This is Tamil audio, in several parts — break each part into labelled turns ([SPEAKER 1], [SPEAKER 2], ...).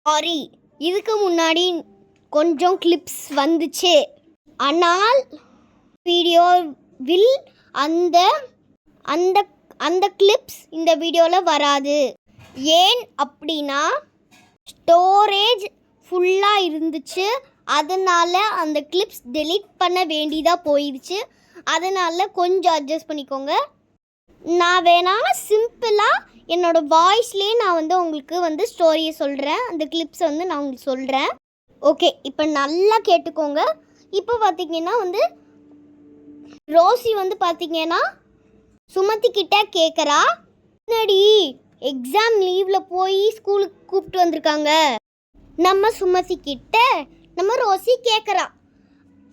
[SPEAKER 1] சாரி, இதுக்கு முன்னாடி கொஞ்சம் கிளிப்ஸ் வந்துச்சு. ஆனால் வீடியோவில் அந்த அந்த அந்த கிளிப்ஸ் இந்த வீடியோவில் வராது. ஏன் அப்படின்னா ஸ்டோரேஜ் ஃபுல்லாக இருந்துச்சு. அதனால் அந்த கிளிப்ஸ் டெலீட் பண்ண வேண்டியதாக போயிடுச்சு. அதனால் கொஞ்சம் அட்ஜஸ்ட் பண்ணிக்கோங்க. நான் வேணால் சிம்பிளாக என்னோடய வாய்ஸ்லேயே நான் உங்களுக்கு ஸ்டோரியை சொல்கிறேன். அந்த கிளிப்ஸை நான் உங்களுக்கு சொல்கிறேன். ஓகே, இப்போ நல்லா கேட்டுக்கோங்க. இப்போ பார்த்தீங்கன்னா ரோசி பார்த்தீங்கன்னா சுமதி கிட்ட கேட்குறா, முன்னாடி எக்ஸாம் லீவில் போய் ஸ்கூலுக்கு கூப்பிட்டு வந்திருக்காங்க நம்ம சுமதி கிட்ட நம்ம ரோசி கேட்குறா.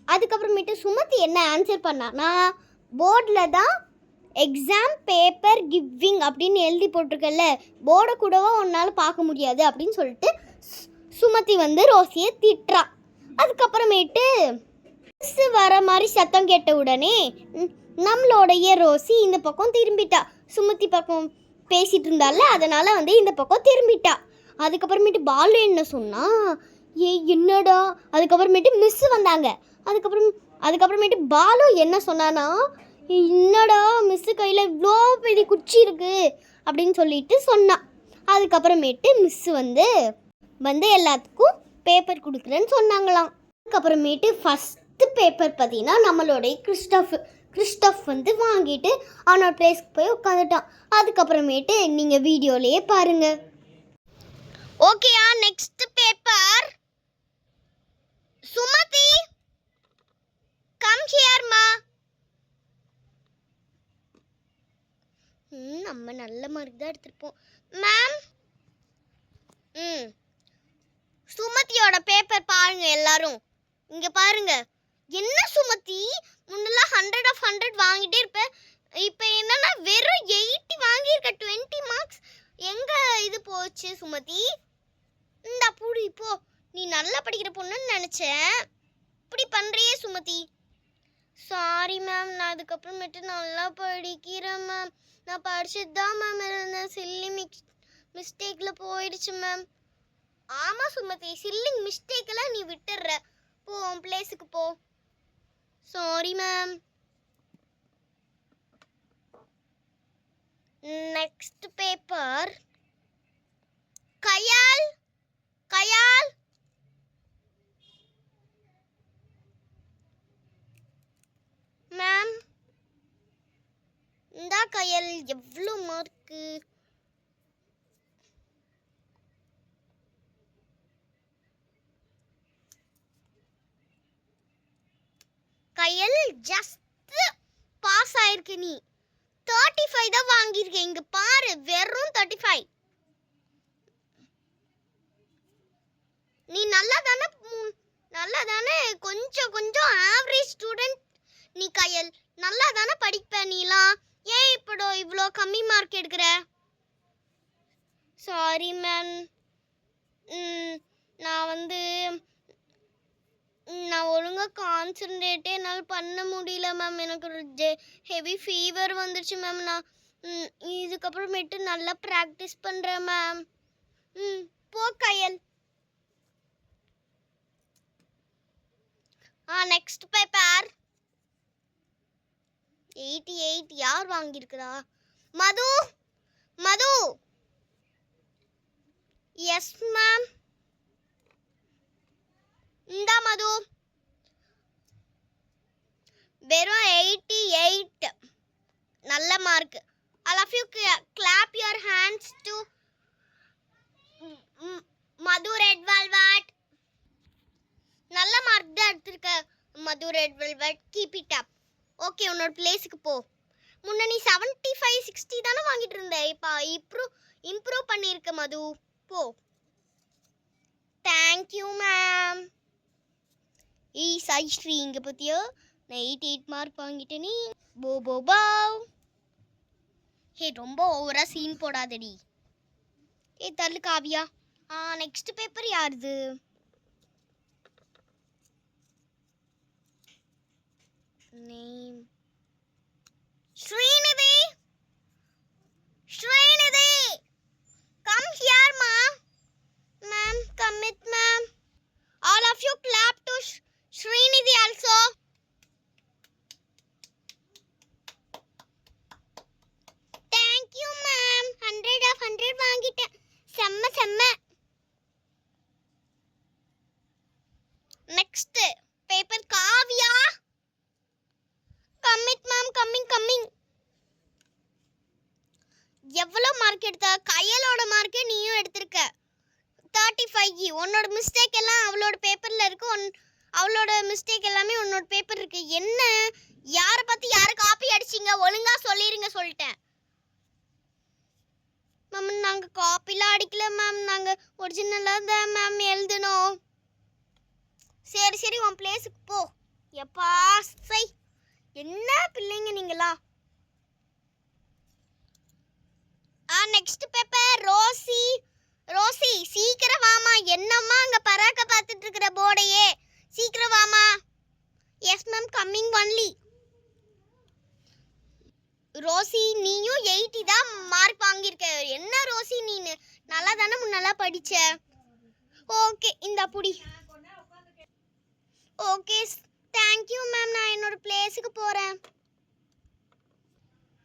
[SPEAKER 1] அதுக்கப்புறமேட்டு சுமதி என்ன ஆன்சர் பண்ணான்னா, போர்டில் தான் எக்ஸாம் பேப்பர் கிவிங் அப்படின்னு எழுதி போட்டிருக்கல, போர்டை கூடவா உன்னால் பார்க்க முடியாது அப்படின்னு சொல்லிட்டு சுமதி ரோசியை திட்டுறா. அதுக்கப்புறமேட்டு வர மாதிரி சத்தம் கேட்ட உடனே நம்மளோடைய ரோசி இந்த பக்கம் திரும்பிட்டா. சுமதி பக்கம் பேசிகிட்டு இருந்தால, அதனால் இந்த பக்கம் திரும்பிட்டா. அதுக்கப்புறமேட்டு பாலு என்ன சொன்னா, என்னடா. அதுக்கப்புறமேட்டு மிஸ் வந்தாங்க. அதுக்கப்புறமேட்டு பாலு என்ன சொன்னான்னா, என்னடா மிஸ்ஸு கையில் இவ்வளோ பெரிய குச்சி இருக்குது அப்படின்னு சொல்லிட்டு சொன்னான். அதுக்கப்புறமேட்டு மிஸ்ஸு வந்து எல்லாத்துக்கும் பேப்பர் கொடுக்குறேன்னு சொன்னாங்களாம். அதுக்கப்புறமேட்டு ஃபஸ்ட்டு பேப்பர் பார்த்தீங்கன்னா நம்மளுடைய கிறிஸ்டப் வாங்கிட்டு அவனோட பிளேஸ்க்கு போய் உட்காந்துட்டான். அதுக்கப்புறமேட்டு நீங்கள் வீடியோலேயே பாருங்கள். ஓகேயா, நெக்ஸ்ட் பேப்பர். சுமதி கம் ஹியர்மா. நம்ம நல்ல மார்க் தான் எடுத்திருப்போம் மேம். சுமதியோட பேப்பர் பாருங்க எல்லாரும். இங்க பாருங்க. என்ன சுமதி, முன்னெல்லாம் 100 of 100 வாங்கிட்டே இருப்பேன். இப்போ என்னன்னா வெறும் 80 வாங்கியிருக்க. 20 மார்க்ஸ் எங்க இது போச்சு சுமதி? இந்த புடி போ. நீ நல்லா படிக்கிற பொண்ணுன்னு நினச்சேன். இப்படி பண்ணுறியே சுமதி. சாரி மேம், நான் அதுக்கப்புறமேட்டு நல்லா படிக்கிறேன் மேம். நான் படிச்சது தான் மேம் இருந்தேன். சில்லி மிஸ்டேக்கில் போயிடுச்சு மேம். ஆமாம் சுமதி, சில்லி மிஸ்டேக்கெல்லாம் நீ விட்டுடுற. போ, உன் பிளேஸுக்கு போ. Sorry ma'am. Next paper. Kayal ma'am. இந்தா கயல், எவ்வளோ மார்க்கு? கயல் ஜஸ்ட் பாஸ் ஆயிருக்கு. நீ 35 தான் வாங்கியிருக்க. இங்க பாரு, வெறும் 35. நீ நல்லா தானே கொஞ்சம் ஆவரேஜ் ஸ்டூடெண்ட் நீ கயல். நல்லா தானே படிப்ப நீலாம். ஏன் இப்போ இவ்வளோ கம்மி மார்க் எடுக்கிற? சாரி மேம், நான் ஒழுங்காக கான்சன்ட்ரேட்டே என்னால் பண்ண முடியல மேம். எனக்கு ஒரு ஹெவி ஃபீவர் வந்துருச்சு மேம். நான் இதுக்கப்புறமேட்டு நல்லா ப்ராக்டிஸ் பண்ணுறேன் மேம். போ கயல். Next paper. 88 யார் வாங்கியிருக்கிறா? மது. Yes ma'am. இந்தா மது, வெறும் 88. நல்ல mark. All of you clap your hands to Madhu red velvet. நல்ல மார்க் தான் எடுத்திருக்க Madhu red velvet. Keep it up. Okay, உன்னோட பிளேஸுக்கு போ. முன்ன நீ 75 60 தானே வாங்கிட்டு இருந்த. இப்போ இம்ப்ரூவ் பண்ணியிருக்க மது. போ. Thank you ma'am. சாய் ஸ்ரீ, இங்கே பற்றியோ நான் 88 மார்க் வாங்கிட்டேன். நீ போ. ஹே, ரொம்ப ஓவராக சீன் போடாதடி. தள்ளு காவியா. நெக்ஸ்ட் பேப்பர் யாருது? நேம் ஸ்ரீநிதி. கம் ஹியர் மா. Ma'am come next paper Kavya. Commit ma'am, coming. எவ்வளோ மார்க் எடுத்த? கையலோட மார்க்கே நீயும் எடுத்திருக்க 35. உன்னோட மிஸ்டேக் எல்லாம் அவளோட பேப்பர்ல இருக்கு. அவளோட மிஸ்டேக் எல்லாமே உன்னோட பேப்பர் இருக்கு. என்ன யாரை பத்தி யாரை காப்பி அடிச்சிங்க? ஒழுங்கா சொல்லிருங்க சொல்லிட்டேன். மேம் நாங்க காப்பிலாம் அடிக்கல மேம், நாங்க ஒரிஜினலா தான் மேம் எழுதணும். சரி உன் பிளேஸுக்கு போ. எப்பா சை, என்ன பிள்ளைங்க நீங்களா. நெக்ஸ்ட் பேப்பர் ரோசி சீக்கிரம் வாமா. என்னம்மா அங்க பராக்க பார்த்துட்டு இருக்கிற போர்டையே, சீக்கிரம் வாமா. Yes ma'am, coming only. Rosie நீயும் 80 தான் மார்க் வாங்கியிருக்க. என்ன ரோசி நீனு நல்லா தானே முன்னெல்லா படிச்ச. ஓகே இந்த புடி. ஓகே தேங்க்யூ மேம், நான் என்னோட பிளேஸுக்கு போறேன்.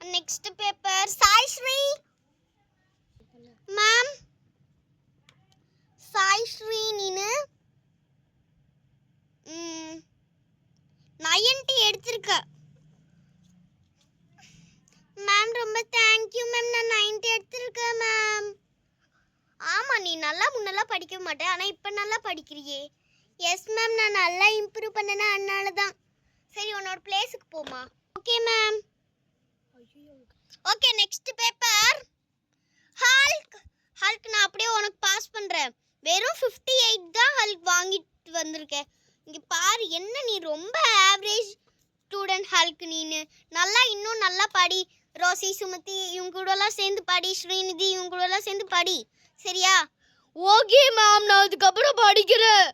[SPEAKER 1] Next paper Saisri ma'am. Saisri நீனு 90 எடுத்திருக்க மேம். ரொம்ப தேங்க்யூ மேம், நான் 90 எடுத்திருக்கேன் மேம். ஆமா நீ நல்லா முன்னெல்லாம் படிக்க மாட்டேன், ஆனா இப்ப நல்லா படிக்கிறியே. எஸ் மேம், நான் நல்லா இம்ப்ரூவ் பண்ணேனா, அதனால தான். சரி உன்னோட பிளேஸுக்கு போமா. Okay ma'am. Okay next paper Hulk நான் அப்படியே உனக்கு பாஸ் பண்றேன். வெறும் 58 தான் ஹல்க் வாங்கிட்டு வந்திருக்கேன். இங்க பாரு, என்ன நீ ரொம்ப ஆவரேஜ் ஸ்டூடெண்ட் ஹல்க். நீனு நல்லா இன்னும் நல்லா படி. ரோசி, சுமதி இவங்க கூட எல்லாம் சேர்ந்து படி. ஸ்ரீநிதி இவங்க கூட எல்லாம் சேர்ந்து படி, சரியா? ஓகே மேம், நான் அதுக்கப்புறம் படிக்கிறேன்.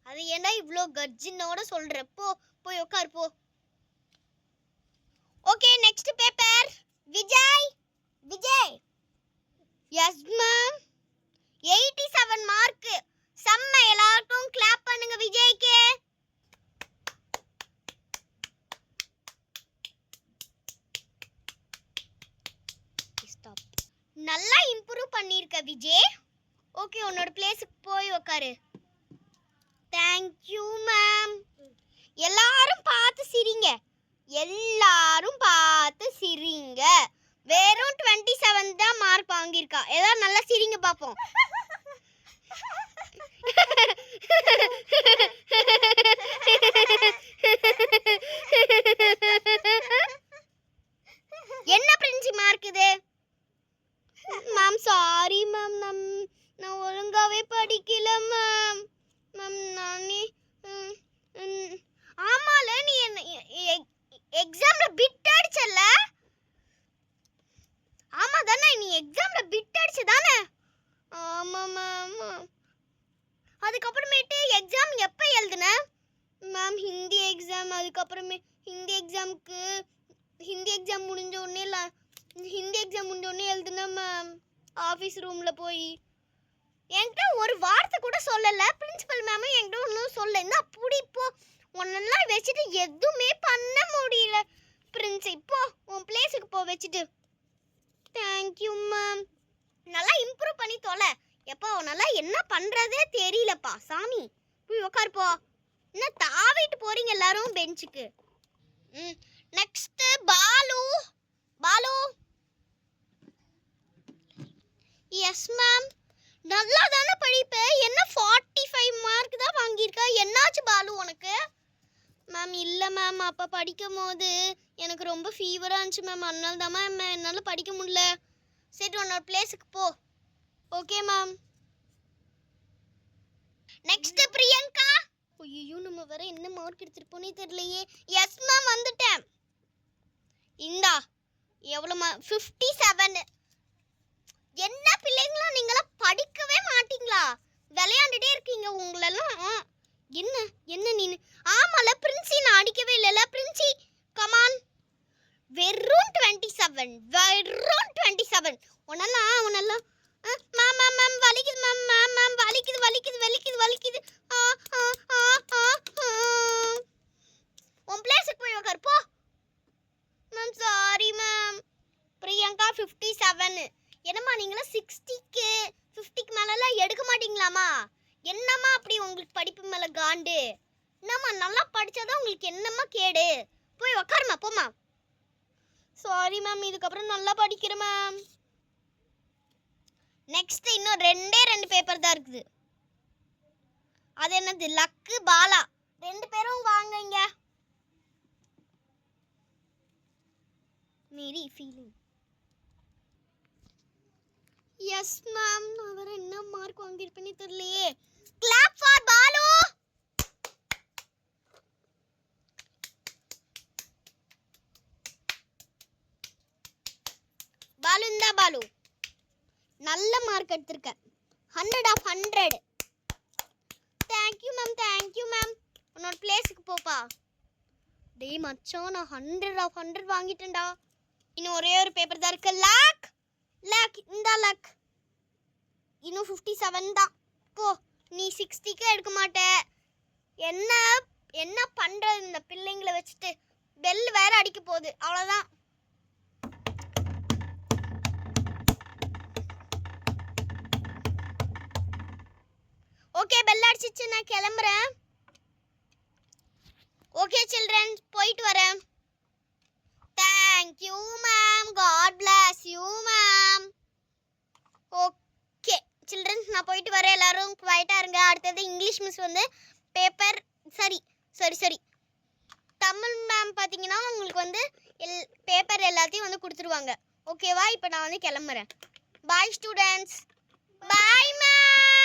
[SPEAKER 1] அது ஏன்டா இவ்வளோ கர்ஜினோட சொல்ற? போய் உட்கார் போ. Okay next paper Vijay. Yes ma'am, 87 mark. செம்ம, எல்லாருக்கும் கிளாப் பண்ணுங்க விஜய்க்கு. நல்லா இம்ப்ரூவ் பண்ணிருக்க விஜய். ஓகே உன்னோட பிளேஸுக்கு போய் உட்காரு. Thank you ma'am. எல்லாரும் பார்த்து சிரிங்க. வெறும் 27 தான் மார்க் வாங்கியிருக்கா. ஏதாவது நல்லா சிரிங்க பாப்போம். என்ன பிரின்சி மார்க் இது? மேம் சாரி மேம், நான் ஒழுங்காவே படிக்கல மேம். நானே ஆமால, நீ என்ன எக்ஸாம்ல பிட் அடிச்சல? ஆமா தானே, நீ எக்ஸாம்ல பிட் அடிச்ச தானே? ஆமா மேம். அதுக்கப்புறமேட்டு எக்ஸாம் எப்போ எழுதுன மேம்? ஹிந்தி எக்ஸாம். அதுக்கப்புறமே ஹிந்தி எக்ஸாம் முடிஞ்ச உடனே எழுதுனேன் மேம். ஆஃபீஸ் ரூமில் போய் என்கிட்ட ஒரு வார்த்தை கூட சொல்லல. பிரின்சிபல் மேமும் என்கிட்ட ஒன்றும் சொல்ல. என்ன பிடிப்போ உன்னெல்லாம் வச்சுட்டு எதுவுமே பண்ண முடியல. இப்போ உன் பிளேஸுக்கு போ வச்சுட்டு. Thank you ma'am. நல்லா இம்ப்ரூவ் பண்ணி தொலை. எப்பா உன்னால என்ன பண்ணுறதே தெரியலப்பா சாமி. போய் உட்காருப்போ. என்ன தாவிட்டு போறீங்க எல்லாரும் பெஞ்சுக்கு. நெக்ஸ்ட் பாலு. Yes ma'am. நல்லா தானே படிப்ப, என்ன 45 மார்க் தான் வாங்கியிருக்க. என்னாச்சு பாலு உனக்கு? மேம் இல்லை மேம், அப்போ படிக்கும் போது எனக்கு ரொம்ப ஃபீவராக இருந்துச்சு மேம், அதனால தான் மேம் என்னால் படிக்க முடியல. சரி உன்னோட பிளேஸுக்கு போ. Okay ma'am. நெக்ஸ்ட் பிரியங்கா. ஐயோ நம்ம வேற என்ன மார்க் எடுத்துருப்போனே தெரியலையே. எஸ் மேம் வந்துட்டேன். இந்தா எவ்வளோ 57. என்ன பிள்ளைங்களா நீங்களாம் படிக்கவே மாட்டீங்களா? விளையாண்டுட்டே இருக்கீங்க உங்களெல்லாம். என்ன நீனு? ஆமால பிரின்சி, நான் அடிக்கவே இல்லைல்ல பிரின்சி. கமான். வெறும் 27. உன்னெல்லாம் மேம் வலிக்குது மேம் வலிக்குது. உன் பிளேஸுக்கு போய் உட்காரு போ. Ma'am sorry ma'am. பிரியங்கா 57. என்னம்மா நீங்களாம் 60க்கு 50க்கு மேலெல்லாம் எடுக்க மாட்டீங்களாமா? என்னம்மா அப்படி உங்களுக்கு படிப்பு மேலே காண்டு? என்னம்மா நல்லா படிச்சாதான் உங்களுக்கு என்னம்மா கேடு? போய் உக்காருமா போம்மா. சாரி மேம், இதுக்கப்புறம் நல்லா படிக்கிறேன் மேம். நெக்ஸ்ட் இன்னும் 2 பேப்பர் தான் இருக்குது. அது என்னது? லக்கு பாலா 2 பேரும் வாங்க இங்க. Mary feeling. Yes ma'am. அவர் என்ன மார்க் வாங்கியிருப்பேன்னு தெரியலையே. Clap for Balu. பாலு இந்தா பாலு, நல்ல மார்க் எடுத்திருக்க. 100 of 100. Thank you ma'am, thank you ma'am. உன்னோட பிளேஸுக்கு போப்பா. டேய் மச்சான், நான் 100 of 100 வாங்கிட்டேன்டா. இன்னும் ஒரே ஒரு பேப்பர் தான் இருக்கு. லக் லக் இந்த லக். இன்னும் 57 தான். போ, நீ 60க்கு எடுக்க மாட்ட. என்ன என்ன பண்றது இந்த பிள்ளைங்களை வச்சுட்டு? பெல் வேற அடிக்க போகுது, அவ்வளோதான். ஓகே, பெல் அடிச்சிச்சு, நான் கிளம்புறேன். ஓகே சில்ட்ரன், போயிட்டு வரேன். Thank you ma'am, God bless you ma'am. Okay children, நான் போயிட்டு வரேன். எல்லாரும் குவைட்டாக இருங்க. அடுத்தது இங்கிலீஷ் மிஸ் வந்து பேப்பர் சரி தமிழ் மேம் பார்த்தீங்கன்னா உங்களுக்கு வந்து பேப்பர் எல்லாத்தையும் வந்து கொடுத்துருவாங்க. ஓகேவா? இப்போ நான் வந்து கிளம்புறேன். பாய் ஸ்டூடெண்ட்ஸ். Bye ma'am.